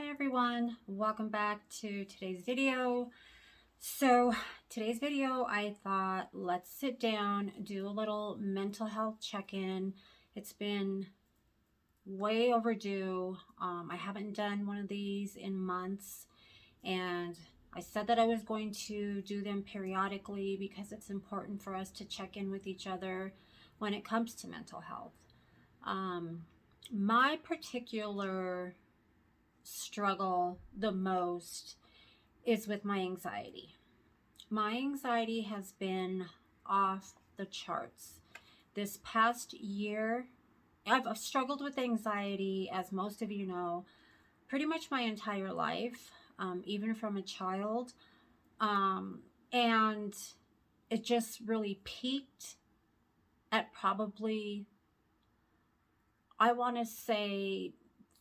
Hi everyone, welcome back to today's video. So today's video, I thought let's sit down, do a little mental health check-in. It's been way overdue. I haven't done one of these in months, and I said that I was going to do them periodically because it's important for us to check in with each other when it comes to mental health. My particular struggle the most is with my anxiety. My anxiety has been off the charts. This past year, I've struggled with anxiety, as most of you know, pretty much my entire life, even from a child. And it just really peaked at probably, I want to say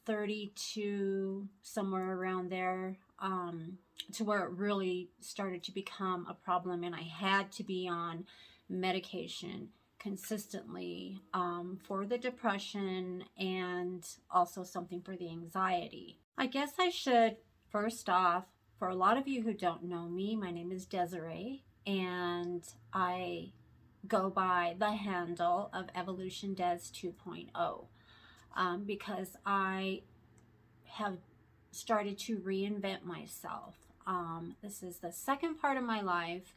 32, somewhere around there, to where it really started to become a problem, and I had to be on medication consistently, for the depression and also something for the anxiety. I guess I should first off, for a lot of you who don't know me, my name is Desiree, and I go by the handle of Evolution Des 2.0. Because I have started to reinvent myself. This is the second part of my life,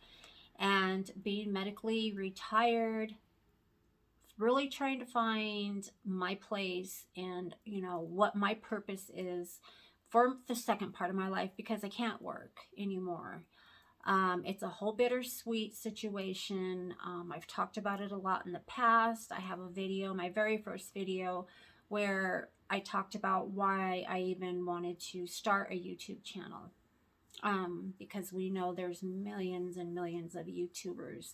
and being medically retired, really trying to find my place and, what my purpose is for the second part of my life, because I can't work anymore. It's a whole bittersweet situation. I've talked about it a lot in the past. I have a video, my very first video, where I talked about why I even wanted to start a YouTube channel. Because we know there's millions and millions of YouTubers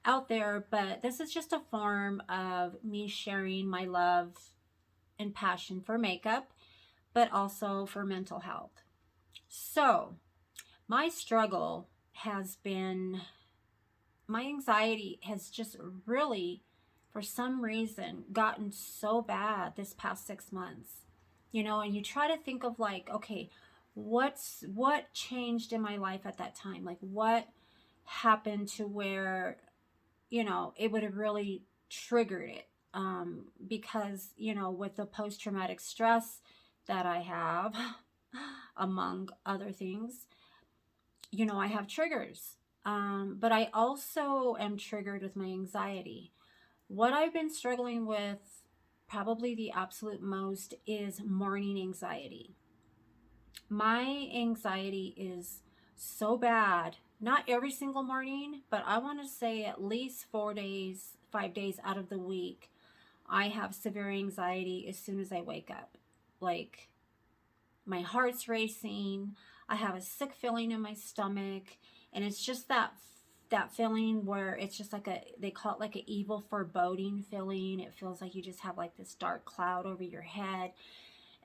out there, but this is just a form of me sharing my love and passion for makeup, but also for mental health. So my struggle has been, my anxiety has just really, for some reason, gotten so bad this past 6 months. And you try to think of, like, okay, what changed in my life at that time? Like, what happened to where, it would have really triggered it? Because, with the post-traumatic stress that I have, among other things, I have triggers. But I also am triggered with my anxiety. What I've been struggling with, probably the absolute most, is morning anxiety. My anxiety is so bad, not every single morning, but I want to say at least 4 days, 5 days out of the week, I have severe anxiety as soon as I wake up. Like, my heart's racing, I have a sick feeling in my stomach, and it's just that feeling where it's just like they call it like an evil foreboding feeling. It feels like you just have like this dark cloud over your head,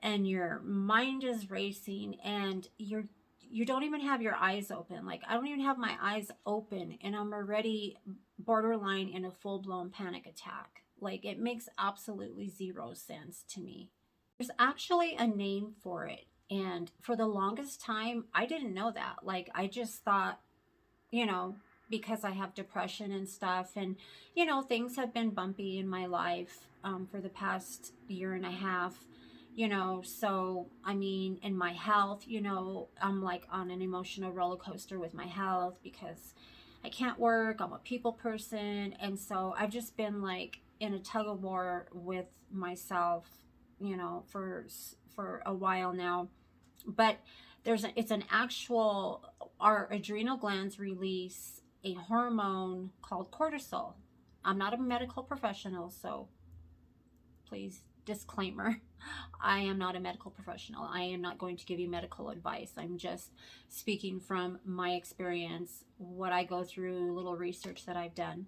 and your mind is racing, and you don't even have your eyes open. Like, I don't even have my eyes open, and I'm already borderline in a full-blown panic attack. Like, it makes absolutely zero sense to me. There's actually a name for it, and for the longest time, I didn't know that. Like, I just thought, because I have depression and stuff, and, things have been bumpy in my life, for the past year and a half, so, I mean, in my health, I'm like on an emotional roller coaster with my health because I can't work. I'm a people person. And so I've just been like in a tug of war with myself, for a while now. But it's an actual, our adrenal glands release a hormone called cortisol. I'm not a medical professional, so please, disclaimer, I am not a medical professional. I am not going to give you medical advice. I'm just speaking from my experience, what I go through, little research that I've done.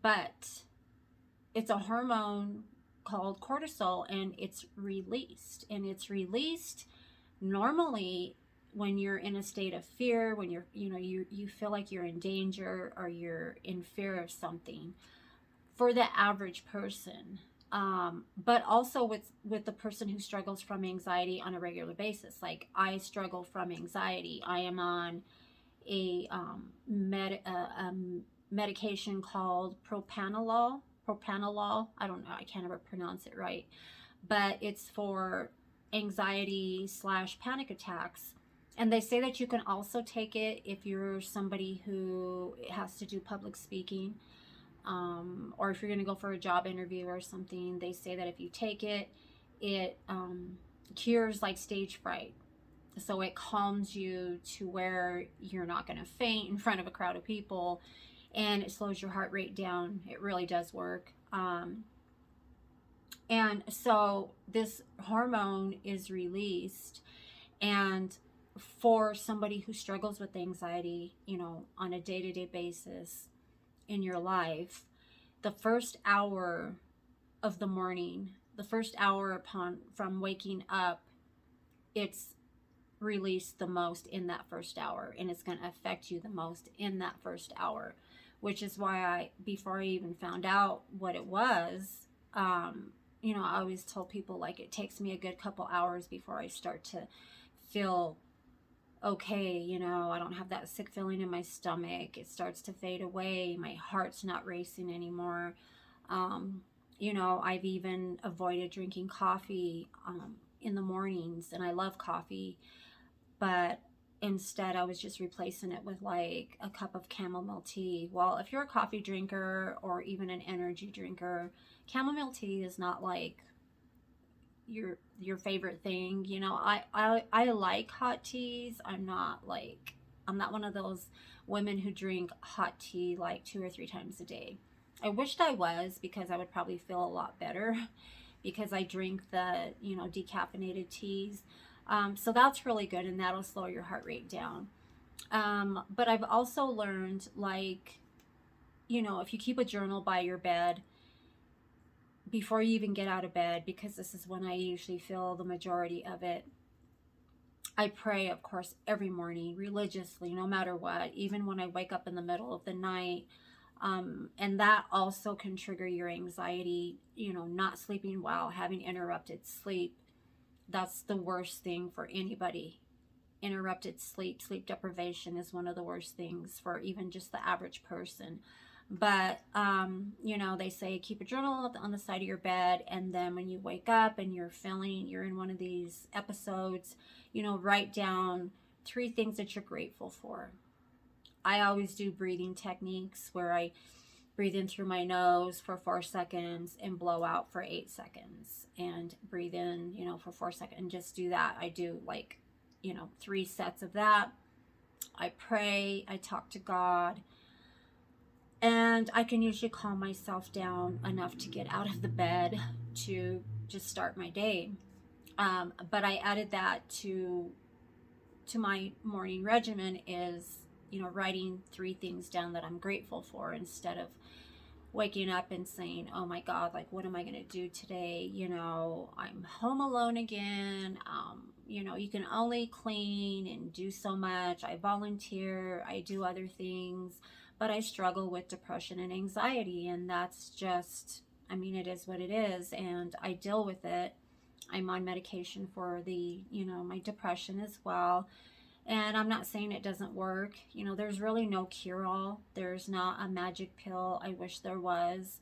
But it's a hormone called cortisol, and it's released. And it's released normally when you're in a state of fear, when you feel like you're in danger or you're in fear of something. For the average person, But also with the person who struggles from anxiety on a regular basis. Like I struggle from anxiety. I am on a medication called propranolol. I don't know, I can't ever pronounce it right, but it's for anxiety slash panic attacks. And they say that you can also take it if you're somebody who has to do public speaking, or if you're going to go for a job interview or something. They say that if you take it, it cures like stage fright. So it calms you to where you're not going to faint in front of a crowd of people, and it slows your heart rate down. It really does work. And so this hormone is released, and for somebody who struggles with anxiety, you know, on a day-to-day basis in your life, the first hour of the morning, the first hour upon from waking up, it's released the most in that first hour, and it's going to affect you the most in that first hour, which is why before I even found out what it was, you know, I always told people, like, it takes me a good couple hours before I start to feel okay. You know, I don't have that sick feeling in my stomach. It starts to fade away. My heart's not racing anymore. You know, I've even avoided drinking coffee in the mornings, and I love coffee, but instead I was just replacing it with like a cup of chamomile tea. Well, if you're a coffee drinker or even an energy drinker, chamomile tea is not like your favorite thing. You know, I like hot teas. I'm not one of those women who drink hot tea like 2 or 3 times a day. I wished I was, because I would probably feel a lot better because I drink the, you know, decaffeinated teas. So that's really good, and that'll slow your heart rate down. But I've also learned, like, you know, if you keep a journal by your bed before you even get out of bed, because this is when I usually feel the majority of it, I pray, of course, every morning religiously, no matter what, even when I wake up in the middle of the night. And that also can trigger your anxiety, you know, not sleeping well, having interrupted sleep. That's the worst thing for anybody. Interrupted sleep deprivation is one of the worst things for even just the average person. But you know, they say keep a journal on the side of your bed, and then when you wake up and you're in one of these episodes, you know, write down 3 things that you're grateful for. I always do breathing techniques where I breathe in through my nose for 4 seconds and blow out for 8 seconds, and breathe in, you know, for 4 seconds, and just do that. I do, like, you know, 3 sets of that. I pray, I talk to God, and I can usually calm myself down enough to get out of the bed to just start my day. But I added that to my morning regimen, is, you know, writing 3 things down that I'm grateful for, instead of waking up and saying, oh my God, like, what am I going to do today? You know, I'm home alone again. You know, you can only clean and do so much. I volunteer, I do other things, but I struggle with depression and anxiety. And that's just, I mean, it is what it is. And I deal with it. I'm on medication for the, you know, my depression as well. And I'm not saying it doesn't work. You know, there's really no cure-all. There's not a magic pill. I wish there was.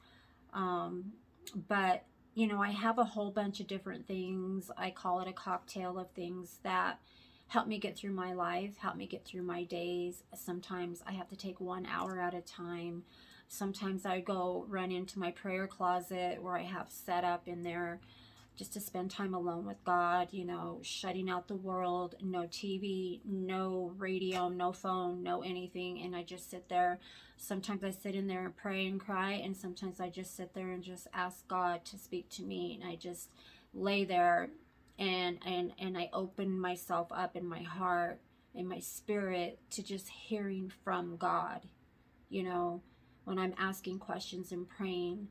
But, you know, I have a whole bunch of different things. I call it a cocktail of things that help me get through my life, help me get through my days. Sometimes I have to take 1 hour at a time. Sometimes I go run into my prayer closet where I have set up in there just to spend time alone with God, you know, shutting out the world, no TV, no radio, no phone, no anything. And I just sit there. Sometimes I sit in there and pray and cry, and sometimes I just sit there and just ask God to speak to me. And I just lay there, and I open myself up in my heart, in my spirit, to just hearing from God. You know, when I'm asking questions and praying,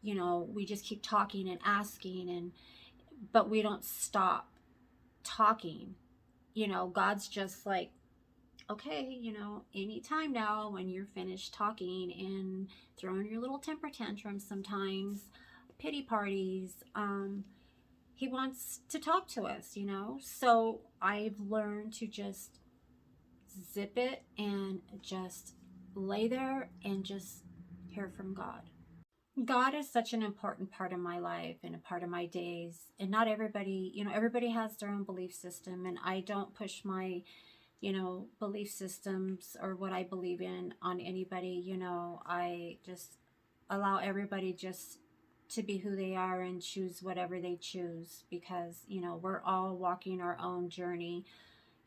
you know, we just keep talking and asking, but we don't stop talking. You know, God's just like, okay, you know, anytime now when you're finished talking and throwing your little temper tantrums sometimes, pity parties. He wants to talk to us, you know? So I've learned to just zip it and just lay there and just hear from God. God is such an important part of my life and a part of my days. And not everybody, you know, everybody has their own belief system. And I don't push my, you know, belief systems or what I believe in on anybody. You know, I just allow everybody just to be who they are and choose whatever they choose, because, you know, we're all walking our own journey,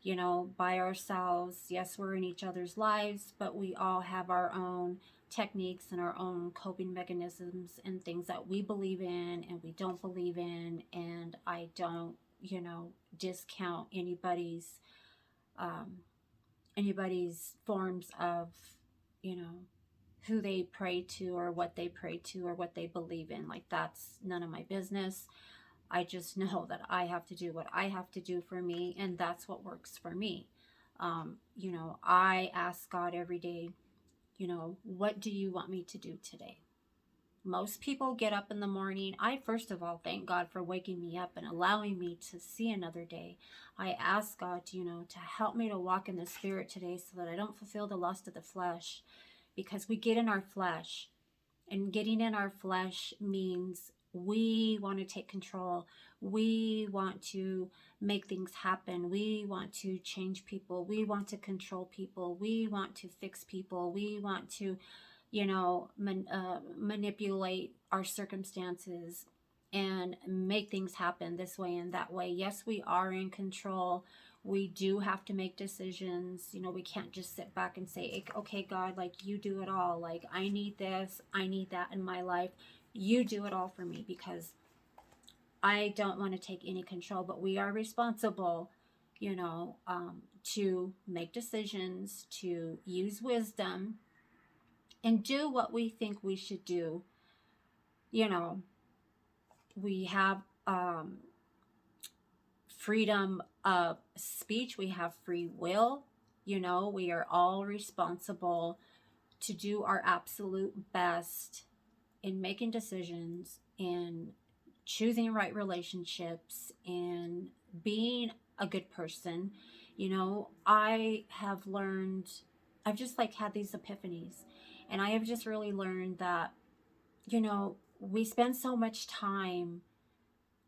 you know, by ourselves. Yes, we're in each other's lives, but we all have our own techniques and our own coping mechanisms and things that we believe in and we don't believe in. And I don't, you know, discount um, anybody's forms of, you know, who they pray to or what they pray to or what they believe in. Like, that's none of my business. I just know that I have to do what I have to do for me, and that's what works for me. You know, I ask God every day, you know, what do you want me to do today? Most people get up in the morning. I, first of all, thank God for waking me up and allowing me to see another day. I ask God, you know, to help me to walk in the Spirit today so that I don't fulfill the lust of the flesh, because we get in our flesh. And getting in our flesh means we want to take control. We want to make things happen. We want to change people. We want to control people. We want to fix people. We want to, you know, manipulate our circumstances and make things happen this way and that way. Yes, we are in control. We do have to make decisions. You know, we can't just sit back and say, okay, God, like, you do it all. Like, I need this, I need that in my life. You do it all for me, because I don't want to take any control. But we are responsible, you know, to make decisions, to use wisdom, and do what we think we should do. You know, we have freedom of speech, we have free will. You know, we are all responsible to do our absolute best in making decisions, in choosing right relationships, and being a good person. You know, I have learned, I've just like had these epiphanies, and I have just really learned that, you know, we spend so much time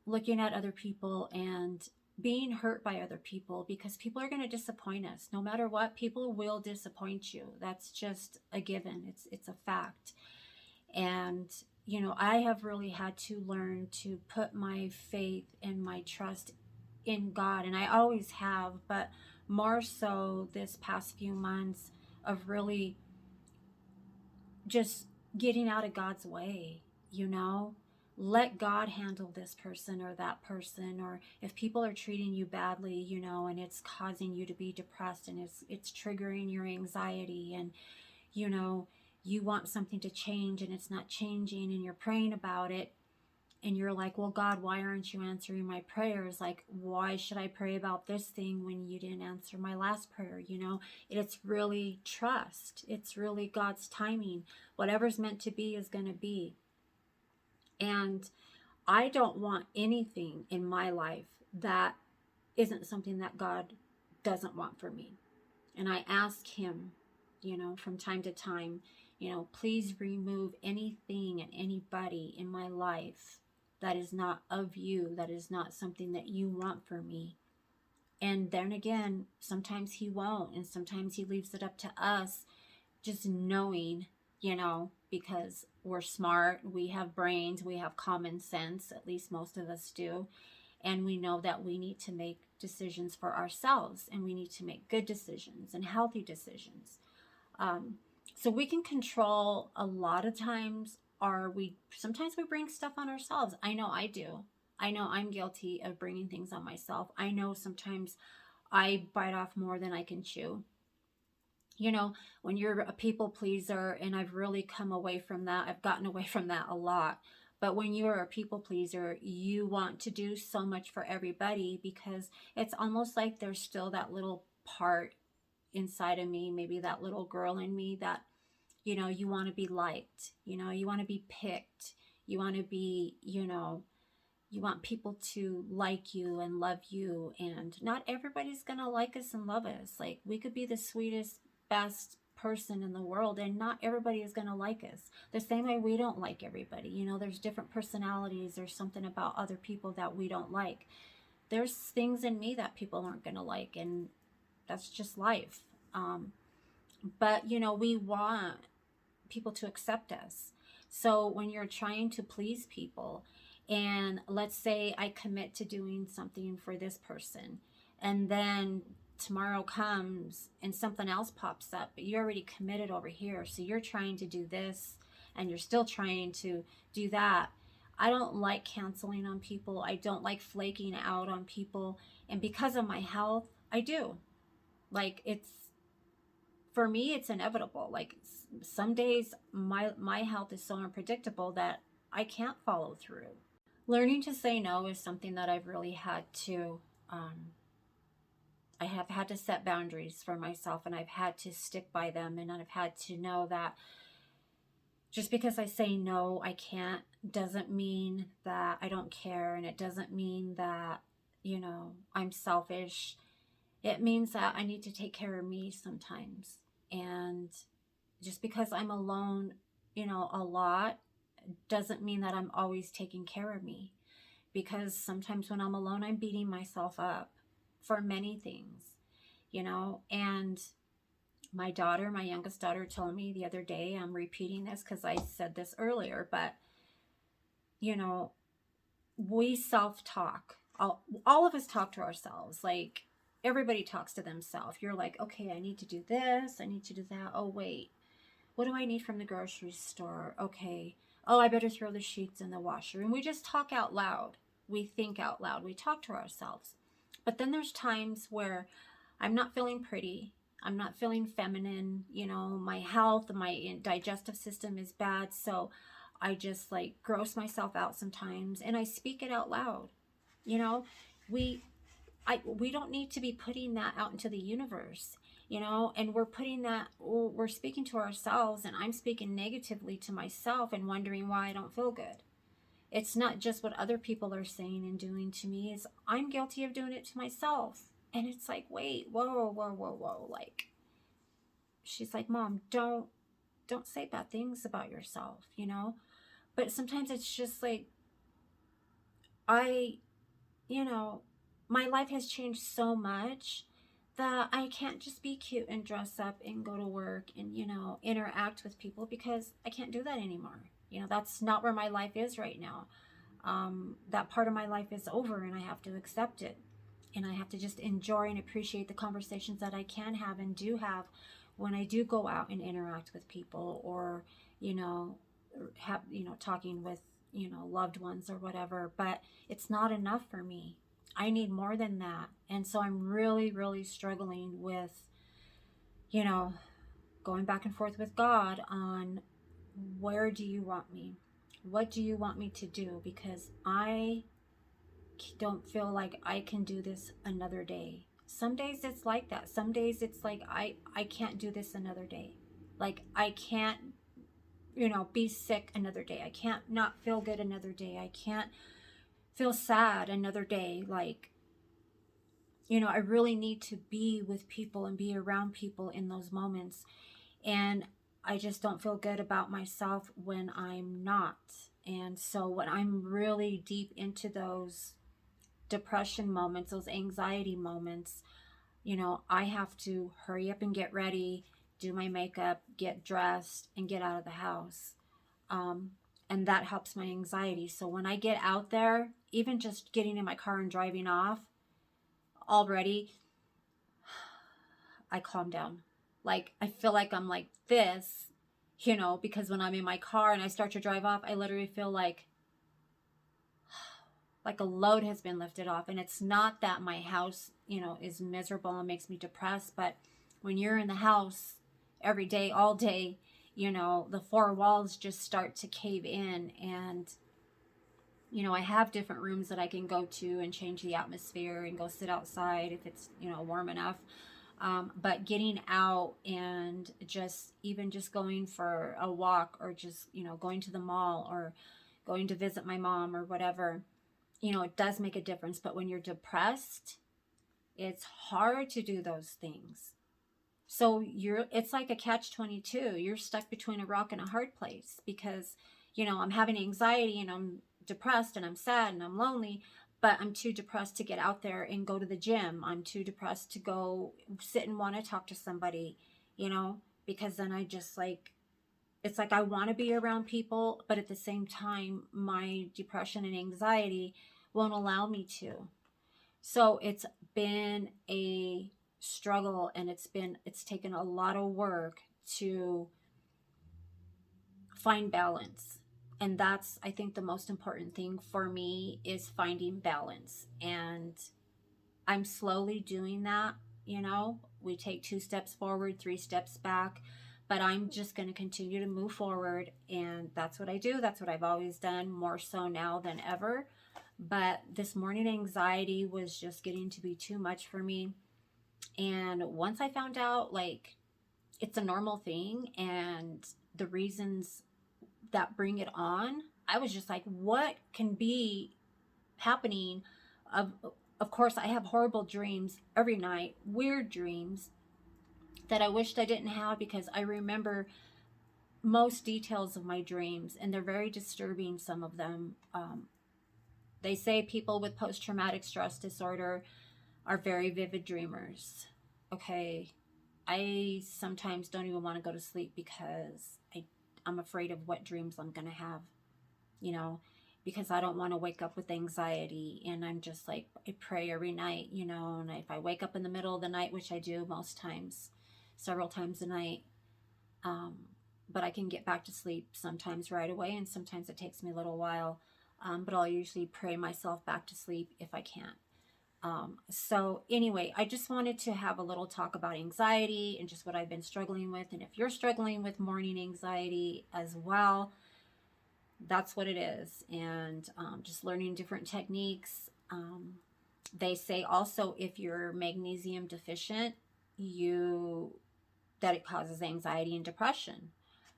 looking at other people and being hurt by other people, because people are going to disappoint us. No matter what, people will disappoint you. That's just a given. It's a fact. And, you know, I have really had to learn to put my faith and my trust in God. And I always have, but more so this past few months of really just getting out of God's way, you know? Let God handle this person or that person. Or if people are treating you badly, you know, and it's causing you to be depressed, and it's triggering your anxiety, and, you know, you want something to change and it's not changing, and you're praying about it, and you're like, well, God, why aren't you answering my prayers? Like, why should I pray about this thing when you didn't answer my last prayer? You know, it's really trust. It's really God's timing. Whatever's meant to be is going to be. And I don't want anything in my life that isn't something that God doesn't want for me. And I ask Him, you know, from time to time, you know, please remove anything and anybody in my life that is not of you, that is not something that you want for me. And then again, sometimes He won't, and sometimes He leaves it up to us, just knowing, you know, because we're smart, we have brains, we have common sense, at least most of us do. And we know that we need to make decisions for ourselves, and we need to make good decisions and healthy decisions. So we can control a lot of times, or sometimes we bring stuff on ourselves. I know I do. I know I'm guilty of bringing things on myself. I know sometimes I bite off more than I can chew. You know, when you're a people pleaser, and I've really come away from that, I've gotten away from that a lot. But when you're a people pleaser, you want to do so much for everybody, because it's almost like there's still that little part inside of me, maybe that little girl in me, that, you know, you want to be liked, you know, you want to be picked, You want to be, you want people to like you and love you. And not everybody's going to like us and love us. Like, we could be the sweetest, best person in the world, and not everybody is going to like us. The same way we don't like everybody. There's different personalities. There's something about other people that we don't like. There's things in me that people aren't going to like, and that's just life. But, we want people to accept us. So when you're trying to please people, and let's say I commit to doing something for this person, and then tomorrow comes and something else pops up, but you already committed over here. So you're trying to do this and you're still trying to do that. I don't like canceling on people. I don't like flaking out on people. And because of my health, I do. Like, it's, for me, it's inevitable. Like, some days my health is so unpredictable that I can't follow through. Learning to say no is something that I've really had to I have had to set boundaries for myself, and I've had to stick by them, and I've had to know that just because I say no, I can't, doesn't mean that I don't care, and it doesn't mean that, I'm selfish. It means that I need to take care of me sometimes. And just because I'm alone, a lot, doesn't mean that I'm always taking care of me. Because sometimes when I'm alone, I'm beating myself up for many things, and my youngest daughter told me the other day, I'm repeating this because I said this earlier, but, we self-talk. All of us talk to ourselves. Like, everybody talks to themselves. You're like, okay, I need to do this. I need to do that. Oh, wait. What do I need from the grocery store? Okay. Oh, I better throw the sheets in the washer. And we just talk out loud. We think out loud. We talk to ourselves. But then there's times where I'm not feeling pretty. I'm not feeling feminine. My health, my digestive system is bad. So I just like gross myself out sometimes, and I speak it out loud. You know, we we don't need to be putting that out into the universe, and we're speaking to ourselves, and I'm speaking negatively to myself and wondering why I don't feel good. It's not just what other people are saying and doing to me, is I'm guilty of doing it to myself. And it's like, wait, whoa, whoa, whoa, whoa. Like, she's like, Mom, don't say bad things about yourself. But sometimes it's just like, I, you know, my life has changed so much that I can't just be cute and dress up and go to work and, interact with people, because I can't do that anymore. That's not where my life is right now. That part of my life is over, and I have to accept it. And I have to just enjoy and appreciate the conversations that I can have and do have when I do go out and interact with people, or, have, talking with, loved ones or whatever. But it's not enough for me. I need more than that. And so I'm really, really struggling with, you know, going back and forth with God on, where do you want me? What do you want me to do? Because I don't feel like I can do this another day. Some days it's like that. Some days it's like, I can't do this another day. Like, I can't, be sick another day. I can't not feel good another day. I can't feel sad another day. Like, I really need to be with people and be around people in those moments. And I just don't feel good about myself when I'm not. And so when I'm really deep into those depression moments, those anxiety moments, I have to hurry up and get ready, do my makeup, get dressed, and get out of the house. And that helps my anxiety. So when I get out there, even just getting in my car and driving off, already I calm down. Like, I feel like I'm like this, because when I'm in my car and I start to drive off, I literally feel like a load has been lifted off. And it's not that my house, is miserable and makes me depressed, but when you're in the house every day, all day, the four walls just start to cave in. And, I have different rooms that I can go to and change the atmosphere and go sit outside if it's, warm enough. But getting out and just going for a walk, or just, going to the mall, or going to visit my mom or whatever, it does make a difference. But when you're depressed, it's hard to do those things. So it's like a catch-22. You're stuck between a rock and a hard place because, I'm having anxiety and I'm depressed and I'm sad and I'm lonely, but I'm too depressed to get out there and go to the gym. I'm too depressed to go sit and want to talk to somebody, because then I just it's like I want to be around people, but at the same time, my depression and anxiety won't allow me to. So it's been a struggle, and it's taken a lot of work to find balance. And that's, I think, the most important thing for me is finding balance. And I'm slowly doing that. We take 2 steps forward, 3 steps back, but I'm just going to continue to move forward. And that's what I do. That's what I've always done, more so now than ever. But this morning anxiety was just getting to be too much for me. And once I found out, it's a normal thing and the reasons that bring it on, I was just like, what can be happening? Of course, I have horrible dreams every night, weird dreams that I wished I didn't have, because I remember most details of my dreams, and they're very disturbing, some of them. They say people with post-traumatic stress disorder are very vivid dreamers. Okay, I sometimes don't even want to go to sleep because I'm afraid of what dreams I'm going to have, because I don't want to wake up with anxiety. And I'm just like, I pray every night, and if I wake up in the middle of the night, which I do most times, several times a night, but I can get back to sleep sometimes right away, and sometimes it takes me a little while, but I'll usually pray myself back to sleep if I can't. So anyway, I just wanted to have a little talk about anxiety and just what I've been struggling with. And if you're struggling with morning anxiety as well, that's what it is. And just learning different techniques. They say also, if you're magnesium deficient, that it causes anxiety and depression.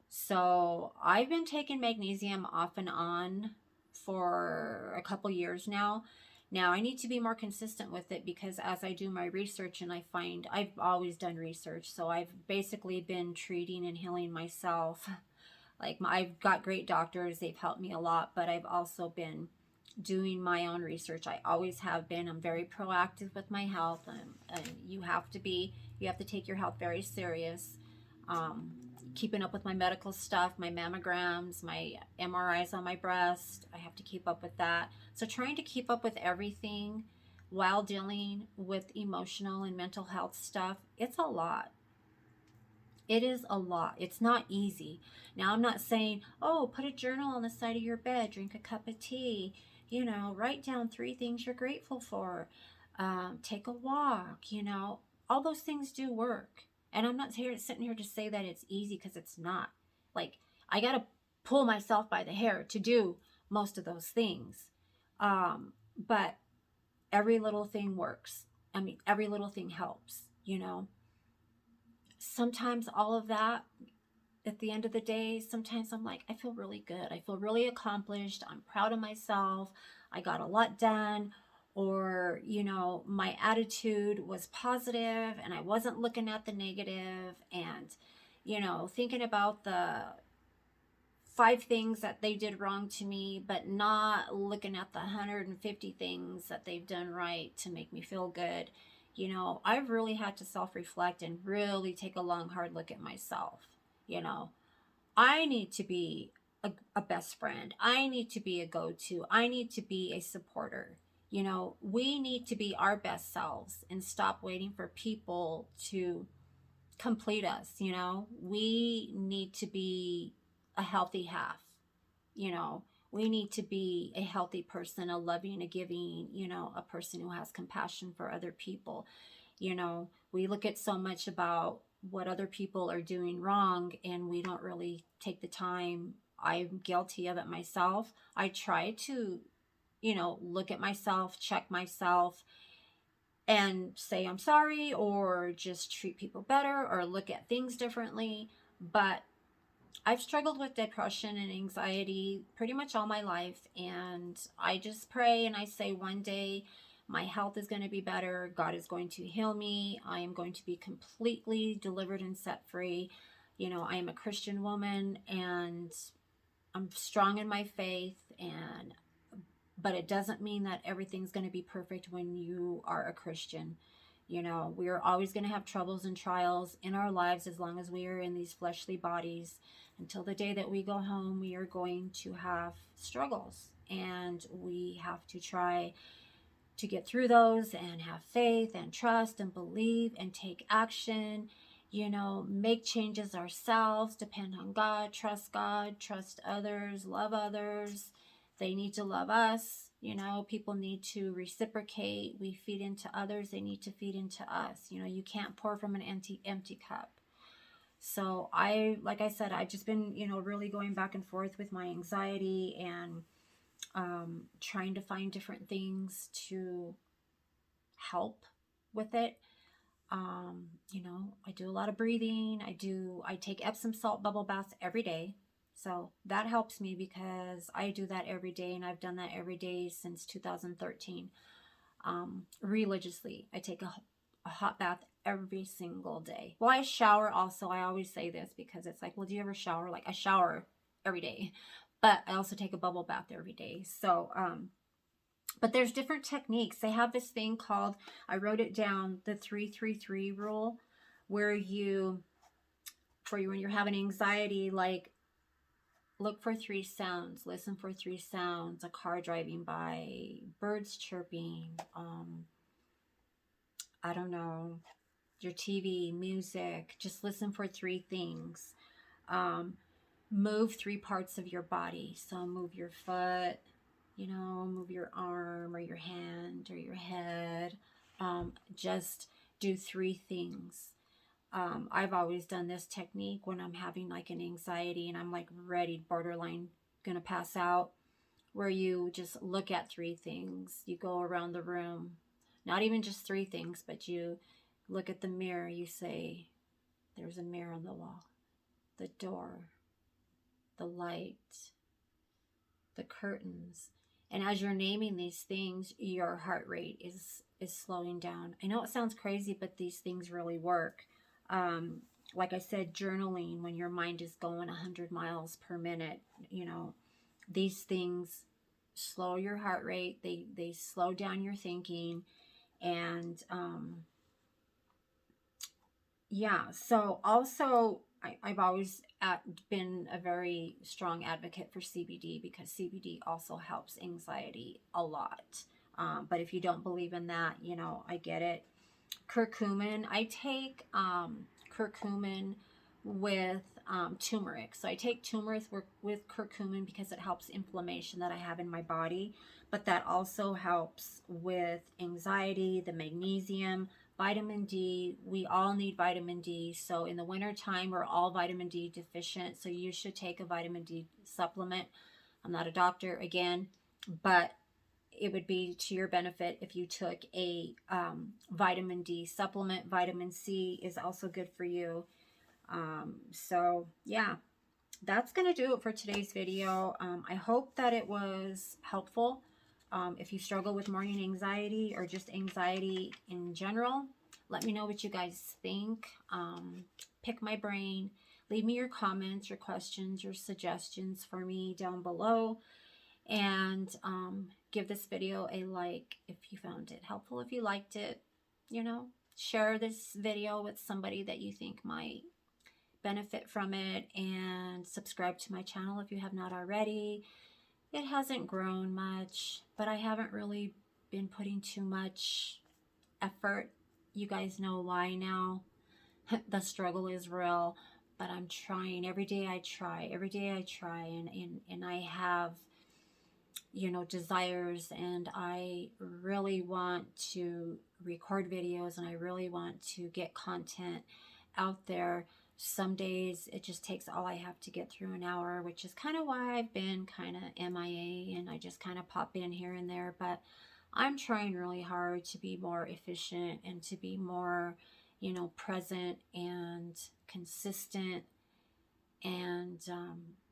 So I've been taking magnesium off and on for a couple years now. Now I need to be more consistent with it, because as I do my research and I find, I've always done research, so I've basically been treating and healing myself. I've got great doctors, they've helped me a lot, but I've also been doing my own research. I always have been. I'm very proactive with my health, and you have to take your health very serious. Keeping up with my medical stuff, my mammograms, my MRIs on my breast. I have to keep up with that. So trying to keep up with everything while dealing with emotional and mental health stuff, it's a lot. It is a lot. It's not easy. Now, I'm not saying, oh, put a journal on the side of your bed, drink a cup of tea, write down 3 things you're grateful for, take a walk, all those things do work. And I'm not sitting here to say that it's easy, because it's not. I got to pull myself by the hair to do most of those things. But every little thing works. I mean, every little thing helps, Sometimes all of that, at the end of the day, sometimes I'm like, I feel really good. I feel really accomplished. I'm proud of myself. I got a lot done. Or, my attitude was positive and I wasn't looking at the negative, and, thinking about the 5 things that they did wrong to me, but not looking at the 150 things that they've done right to make me feel good. I've really had to self-reflect and really take a long, hard look at myself. I need to be a best friend. I need to be a go-to. I need to be a supporter. We need to be our best selves and stop waiting for people to complete us. We need to be a healthy half. We need to be a healthy person, a loving, a giving, a person who has compassion for other people. We look at so much about what other people are doing wrong, and we don't really take the time. I'm guilty of it myself. I try to, look at myself, check myself, and say I'm sorry, or just treat people better, or look at things differently. But I've struggled with depression and anxiety pretty much all my life, and I just pray and I say one day my health is going to be better. God is going to heal me. I am going to be completely delivered and set free. You know, I am a Christian woman and I'm strong in my faith, and but it doesn't mean that everything's going to be perfect when you are a Christian. You know, we are always going to have troubles and trials in our lives as long as we are in these fleshly bodies. Until the day that we go home, we are going to have struggles, and we have to try to get through those and have faith and trust and believe and take action. You know, make changes ourselves, depend on God, trust others, love others. They need to love us. You know, people need to reciprocate. We feed into others, they need to feed into us. You know, you can't pour from an empty cup. So like I said, I've just been, you know, really going back and forth with my anxiety and trying to find different things to help with it. You know, I do a lot of breathing. I take Epsom salt bubble baths every day. So that helps me because I do that every day, and I've done that every day since 2013. Religiously, I take a hot bath every single day. Well, I shower also. I always say this because it's like, well, do you ever shower? Like, I shower every day, but I also take a bubble bath every day. So, but there's different techniques. They have this thing called, I wrote it down, the 333 rule, where when you're having anxiety, like, look for 3 sounds, listen for 3 sounds: a car driving by, birds chirping, I don't know, your TV, music. Just listen for 3 things. Move 3 parts of your body. So move your foot, you know, move your arm or your hand or your head. Just do 3 things. I've always done this technique when I'm having like an anxiety and I'm like ready, borderline gonna pass out, where you just look at 3 things. You go around the room, not even just 3 things, but you look at the mirror. You say, there's a mirror on the wall, the door, the light, the curtains. And as you're naming these things, your heart rate is slowing down. I know it sounds crazy, but these things really work. Like I said, journaling when your mind is going 100 miles per minute, you know, these things slow your heart rate. They slow down your thinking. And yeah, so also I've always been a very strong advocate for CBD because CBD also helps anxiety a lot. But if you don't believe in that, you know, I get it. Curcumin, I take curcumin with turmeric. So I take turmeric with curcumin because it helps inflammation that I have in my body, but that also helps with anxiety, the magnesium, vitamin D. We all need vitamin D. So in the wintertime, we're all vitamin D deficient. So you should take a vitamin D supplement. I'm not a doctor again, but it would be to your benefit if you took a vitamin D supplement. Vitamin C is also good for you. So yeah, that's going to do it for today's video. I hope that it was helpful. If you struggle with morning anxiety or just anxiety in general, let me know what you guys think. Pick my brain. Leave me your comments, your questions, your suggestions for me down below. And give this video a like if you found it helpful. If you liked it, you know, share this video with somebody that you think might benefit from it, and subscribe to my channel if you have not already. It hasn't grown much, but I haven't really been putting too much effort. You guys know why now. The struggle is real, but I'm trying. Every day I try, and I have, you know, desires, and I really want to record videos, and I really want to get content out there. Some days it just takes all I have to get through an hour, which is kind of why I've been kind of MIA, and I just kind of pop in here and there. But I'm trying really hard to be more efficient and to be more, you know, present and consistent and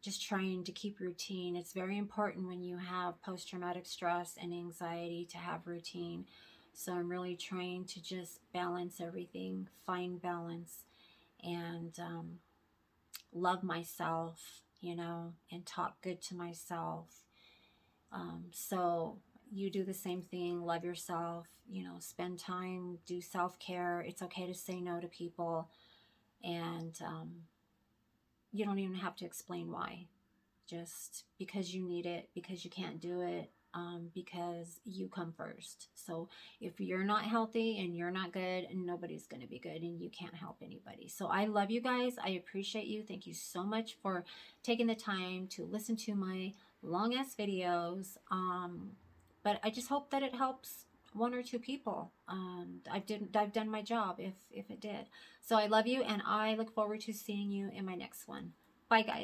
just trying to keep routine. It's very important when you have post-traumatic stress and anxiety to have routine. So I'm really trying to just balance everything, find balance, and love myself, you know, and talk good to myself. So you do the same thing, love yourself, you know, spend time, do self-care. It's okay to say no to people, and you don't even have to explain why. Just because you need it, because you can't do it, because you come first. So if you're not healthy and you're not good, nobody's going to be good, and you can't help anybody. So I love you guys. I appreciate you. Thank you so much for taking the time to listen to my long ass videos. But I just hope that it helps one or two people. I've done my job if it did. So I love you, and I look forward to seeing you in my next one. Bye, guys.